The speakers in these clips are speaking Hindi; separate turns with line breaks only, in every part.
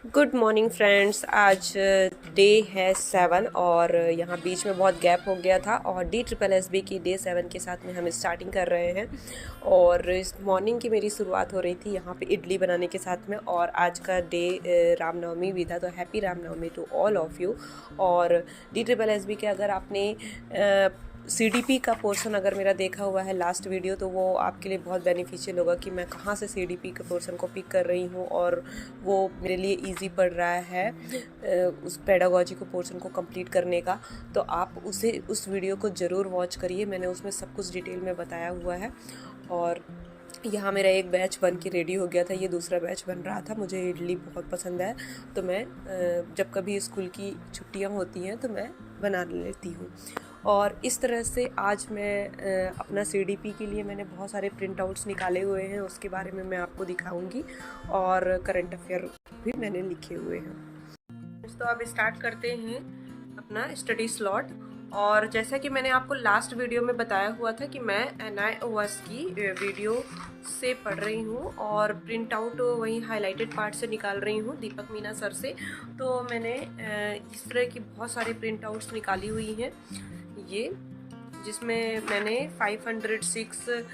Good morning friends. आज डे है 7 और यहाँ बीच में बहुत गैप हो गया था और DSSB की डे 7 के साथ में हम स्टार्टिंग कर रहे हैं। और इस मॉर्निंग की मेरी शुरुआत हो रही थी यहाँ पे इडली बनाने के साथ में। और आज का डे रामनवमी भी था, तो happy Ram Navami to all of you. और DSSB के अगर आपने CDP का पोर्शन अगर मेरा देखा हुआ है लास्ट वीडियो, तो वो आपके लिए बहुत बेनिफिशियल होगा कि मैं कहाँ से CDP के पोर्शन को पिक कर रही हूँ और वो मेरे लिए इजी पड़ रहा है उस पेडागोजी को पोर्शन को कंप्लीट करने का। तो आप उस वीडियो को ज़रूर वॉच करिए, मैंने उसमें सब कुछ डिटेल में बताया हुआ है। और यहाँ मेरा एक बैच बन के रेडी हो गया था, ये दूसरा बैच बन रहा था। मुझे इडली बहुत पसंद है, तो मैं जब कभी स्कूल की छुट्टियाँ होती हैं तो मैं बना लेती हूँ। और इस तरह से आज मैं अपना CDP के लिए मैंने बहुत सारे प्रिंट आउट्स निकाले हुए हैं, उसके बारे में मैं आपको दिखाऊंगी। और करंट अफेयर भी मैंने लिखे हुए हैं। तो अब स्टार्ट करते हैं अपना स्टडी स्लॉट। और जैसा कि मैंने आपको लास्ट वीडियो में बताया हुआ था कि मैं NIOS की वीडियो से पढ़ रही हूँ और प्रिंट आउट वहीं हाईलाइटेड पार्ट से निकाल रही हूँ दीपक मीना सर से। तो मैंने इस तरह की बहुत सारी प्रिंट आउट्स निकाली हुई हैं, ये जिसमें मैंने 506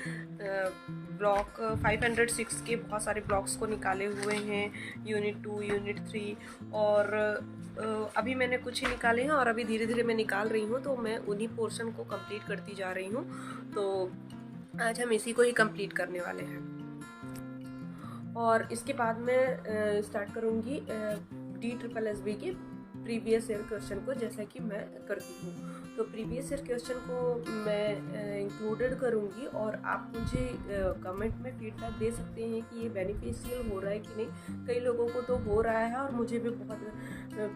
के बहुत सारे ब्लॉक्स को निकाले हुए हैं, यूनिट 2, यूनिट 3। और अभी मैंने कुछ ही निकाले हैं और अभी धीरे धीरे मैं निकाल रही हूँ, तो मैं उन्हीं पोर्शन को कंप्लीट करती जा रही हूँ। तो आज हम इसी को ही कंप्लीट करने वाले हैं। और इसके बाद मैं स्टार्ट करूँगी DSSB के प्रीवियस ईयर क्वेश्चन को, जैसा कि मैं करती हूँ। तो प्रीवियस ईयर क्वेश्चन को मैं इंक्लूडेड करूँगी और आप मुझे कमेंट में फीडबैक दे सकते हैं कि ये बेनिफिशियल हो रहा है कि नहीं। कई लोगों को तो हो रहा है और मुझे भी बहुत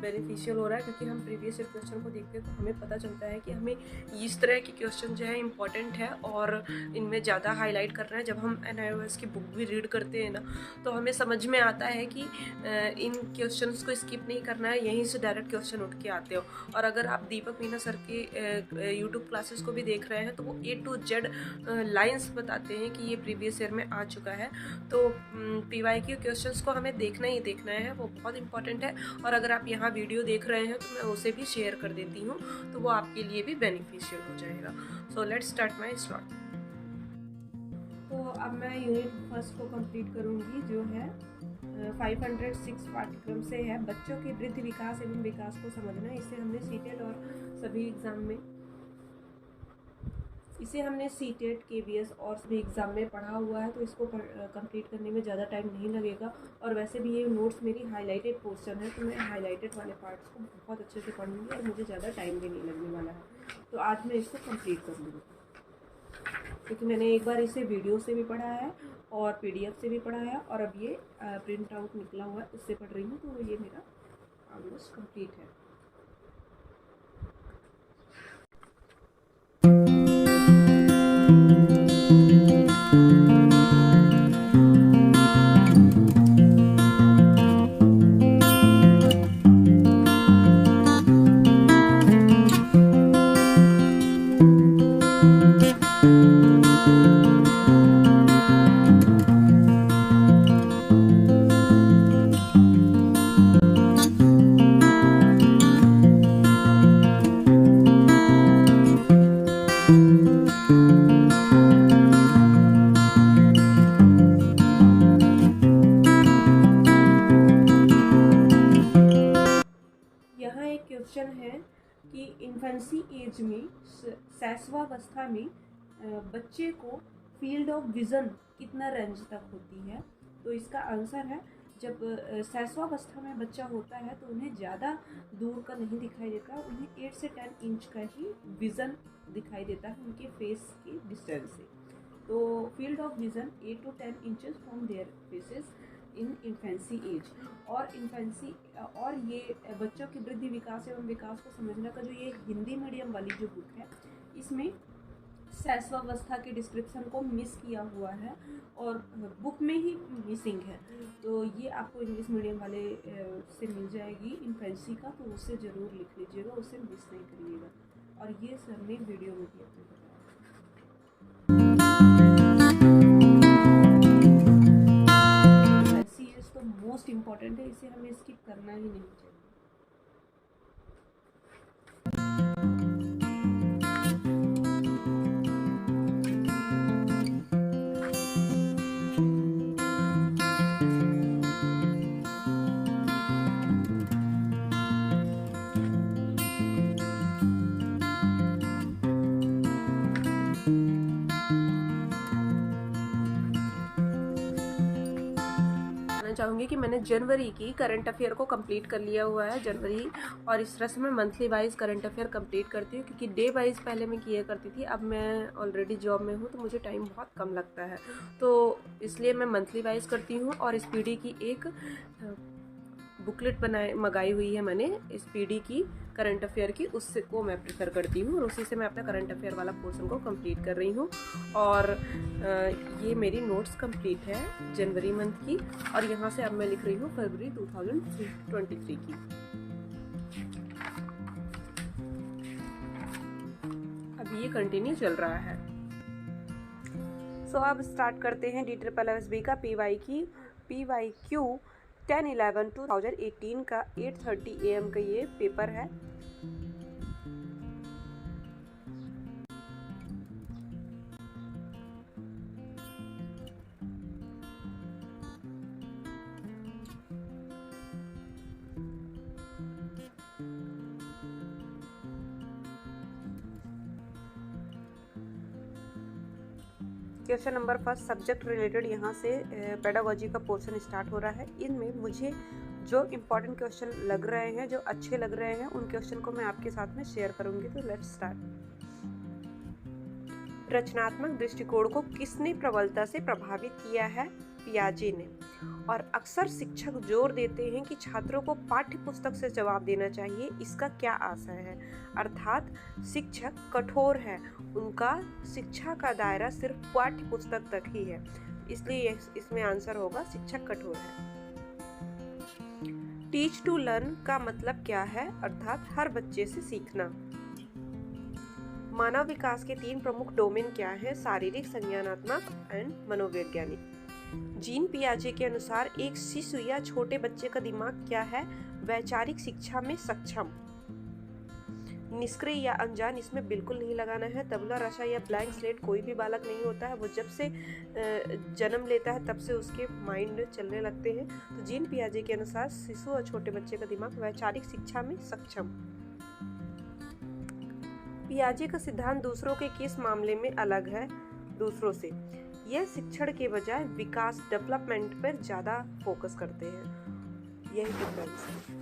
बेनिफिशियल हो रहा है, क्योंकि हम प्रीवियस ईयर क्वेश्चन को देखते हैं तो हमें पता चलता है कि हमें इस तरह के क्वेश्चन जो है इम्पॉर्टेंट है और इनमें ज़्यादा हाईलाइट करना है। जब हम NIOS की बुक भी रीड करते हैं ना, तो हमें समझ में आता है कि इन क्वेश्चंस को स्किप नहीं करना है, यहीं से डायरेक्ट क्वेश्चन उठ के आते हो। और अगर आप दीपक मीना सर के यूट्यूब क्लासेस को भी देख रहे हैं तो वो A to Z लाइंस बताते हैं कि ये प्रीवियस ईयर में आ चुका है। तो PYQ क्वेश्चंस को हमें देखना ही देखना है, वो बहुत इंपॉर्टेंट है। और अगर आप यहाँ वीडियो देख रहे हैं तो मैं उसे भी शेयर कर देती हूँ, तो वो आपके लिए भी बेनिफिशियल हो जाएगा। So let's start my slot. तो अब मैं यूनिट फर्स्ट को कंप्लीट करूँगी, जो है 506 पाठ्यक्रम से है बच्चों के वृद्धि विकास एवं विकास को समझना। इसे हमने सीटेट और सभी एग्ज़ाम में सीटेट KBS और सभी एग्ज़ाम में पढ़ा हुआ है, तो इसको कंप्लीट करने में ज़्यादा टाइम नहीं लगेगा। और वैसे भी ये नोट्स मेरी हाईलाइटेड पोर्शन है, तो मैं हाईलाइटेड वाले पार्ट्स को बहुत अच्छे से पढ़ूँगी और मुझे ज़्यादा टाइम भी नहीं लगने वाला है। तो आज मैं इसको कंप्लीट कर लूँगी, क्योंकि मैंने एक बार इसे वीडियो से भी पढ़ा है और PDF से भी पढ़ा है, और अब ये प्रिंट आउट निकला हुआ है उससे पढ़ रही हूँ, तो ये मेरा ऑलमोस्ट कंप्लीट है। क्वेश्चन है कि इन्फेंसी एज में, शैशवावस्था में बच्चे को फील्ड ऑफ विज़न कितना रेंज तक होती है। तो इसका आंसर है, जब शैशवावस्था में बच्चा होता है तो उन्हें ज़्यादा दूर का नहीं दिखाई देता, उन्हें 8 से 10 इंच का ही विज़न दिखाई देता है उनके फेस के डिस्टेंस से। तो field of vision 8 to 10 inches from their faces in infancy age. और ये बच्चों की वृद्धि विकास एवं विकास को समझना का जो ये हिंदी मीडियम वाली जो बुक है, इसमें शैशवावस्था के डिस्क्रिप्शन को मिस किया हुआ है और बुक में ही मिसिंग है। तो ये आपको इंग्लिश मीडियम वाले से मिल जाएगी इन्फेंसी का, तो उससे ज़रूर लिख लीजिएगा, उसे मिस नहीं करिएगा। और ये सर ने वीडियो में भी आपने बताया। तो मोस्ट इम्पॉर्टेंट है, इसे हमें स्किप करना ही नहीं चाहिए। चाहूँगी कि मैंने जनवरी की करंट अफेयर को कंप्लीट कर लिया हुआ है जनवरी, और इस तरह से मैं monthly wise current affair complete करती हूँ, क्योंकि डे वाइज पहले मैं किया करती थी। अब मैं ऑलरेडी जॉब में हूँ तो मुझे टाइम बहुत कम लगता है, तो इसलिए मैं मंथली वाइज करती हूँ। और इस पीडी की एक बुकलेट मंगाई हुई है मैंने, इस पीडी की करंट अफेयर की, उससे को मैं प्रेफर करती हूँ और उसी से मैं अपना करंट अफेयर वाला पोर्शन को कंप्लीट कर रही हूँ। और ये मेरी नोट्स कंप्लीट है जनवरी मंथ की, और यहाँ से अब मैं लिख रही हूँ फरवरी 2023 की। अब ये कंटिन्यू चल रहा है। सो अब स्टार्ट करते हैं DSSB का PYQ 10/11/2018 का 8:30 AM का ये पेपर है। Question number first, subject related यहाँ से पेडागोजी का पोर्शन स्टार्ट हो रहा है। इनमें मुझे जो इम्पोर्टेंट क्वेश्चन लग रहे हैं, जो अच्छे लग रहे हैं, उन क्वेश्चन को मैं आपके साथ में शेयर करूंगी। तो लेट्स स्टार्ट। रचनात्मक दृष्टिकोण को किसने प्रबलता से प्रभावित किया है? पियाजे ने। और अक्सर शिक्षक जोर देते हैं कि छात्रों को पाठ्य पुस्तक से जवाब देना चाहिए, इसका क्या आशय है? अर्थात शिक्षक कठोर है, उनका शिक्षा का दायरा सिर्फ पाठ्य पुस्तक तक ही है, इसलिए इसमें आंसर होगा शिक्षक कठोर है। टीच टू लर्न का मतलब क्या है? अर्थात हर बच्चे से सीखना। मानव विकास के 3 प्रमुख डोमेन क्या है? शारीरिक, संज्ञानात्मक एंड मनोवैज्ञानिक। जीन पियाजे के अनुसार एक शिशु या छोटे बच्चे का दिमाग क्या है? वैचारिक शिक्षा में सक्षम। निष्क्रिय या अनजान, इसमें बिल्कुल नहीं लगाना है। तबला रसा या ब्लैंक स्लेट कोई भी बालक नहीं होता है, वो जब से जन्म लेता है तब से उसके माइंड चलने लगते हैं। तो जीन पियाजे के अनुसार शिशु और छोटे बच्चे का दिमाग वैचारिक शिक्षा में सक्षम। पियाजे का सिद्धांत दूसरों के किस मामले में अलग है दूसरों से? यह शिक्षण के बजाय विकास, डेवलपमेंट पर ज्यादा फोकस करते हैं, यही डिफरेंस है।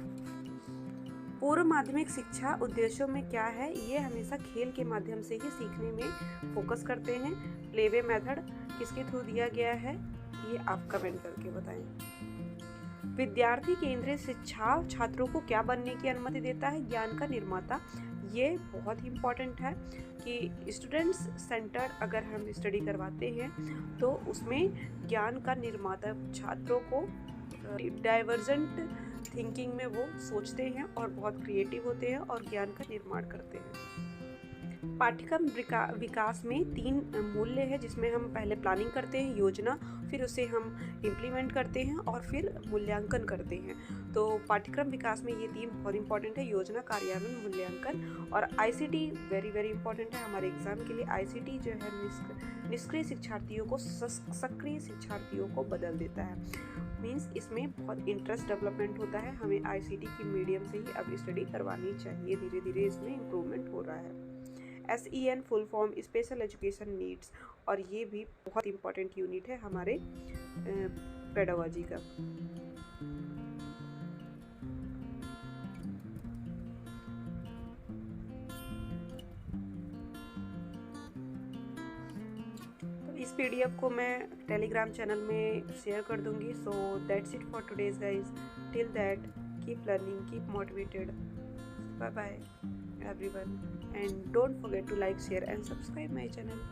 पूर्व माध्यमिक शिक्षा उद्देश्यों में क्या है? ये हमेशा खेल के माध्यम से ही सीखने में फोकस करते हैं। प्लेवे मेथड किसके थ्रू दिया गया है? ये आप कमेंट करके बताएं। विद्यार्थी केंद्रित शिक्षा छात्रों को क्या बनने की अनुमति देता है? ज्ञान का निर्माता। ये बहुत ही इम्पॉर्टेंट है कि स्टूडेंट्स सेंटर्ड अगर हम स्टडी करवाते हैं तो उसमें ज्ञान का निर्माता, छात्रों को डाइवर्जेंट थिंकिंग में वो सोचते हैं और बहुत क्रिएटिव होते हैं और ज्ञान का निर्माण करते हैं। पाठ्यक्रम विकास में 3 मूल्य है, जिसमें हम पहले प्लानिंग करते हैं, योजना, फिर उसे हम इम्प्लीमेंट करते हैं और फिर मूल्यांकन करते हैं। तो पाठ्यक्रम विकास में ये 3 बहुत इंपॉर्टेंट है, योजना, कार्यान्वयन, मूल्यांकन। और आईसीटी वेरी वेरी इंपॉर्टेंट है हमारे एग्जाम के लिए। आईसीटी जो है निष्क्रिय शिक्षार्थियों को सक्रिय शिक्षार्थियों को बदल देता है। मीन्स इसमें बहुत इंटरेस्ट डेवलपमेंट होता है। हमें आईसीटी की मीडियम से ही अब स्टडी करवानी चाहिए, धीरे धीरे इसमें इम्प्रूवमेंट हो रहा है। SEN full form special education needs, और ये भी बहुत इंपॉर्टेंट यूनिट है हमारे पेडागोजी का। तो इस PDF को मैं टेलीग्राम चैनल में शेयर कर दूंगी। So that's it for today's guys. Till that, keep learning, keep motivated. Bye bye everyone, and don't forget to like, share and subscribe my channel.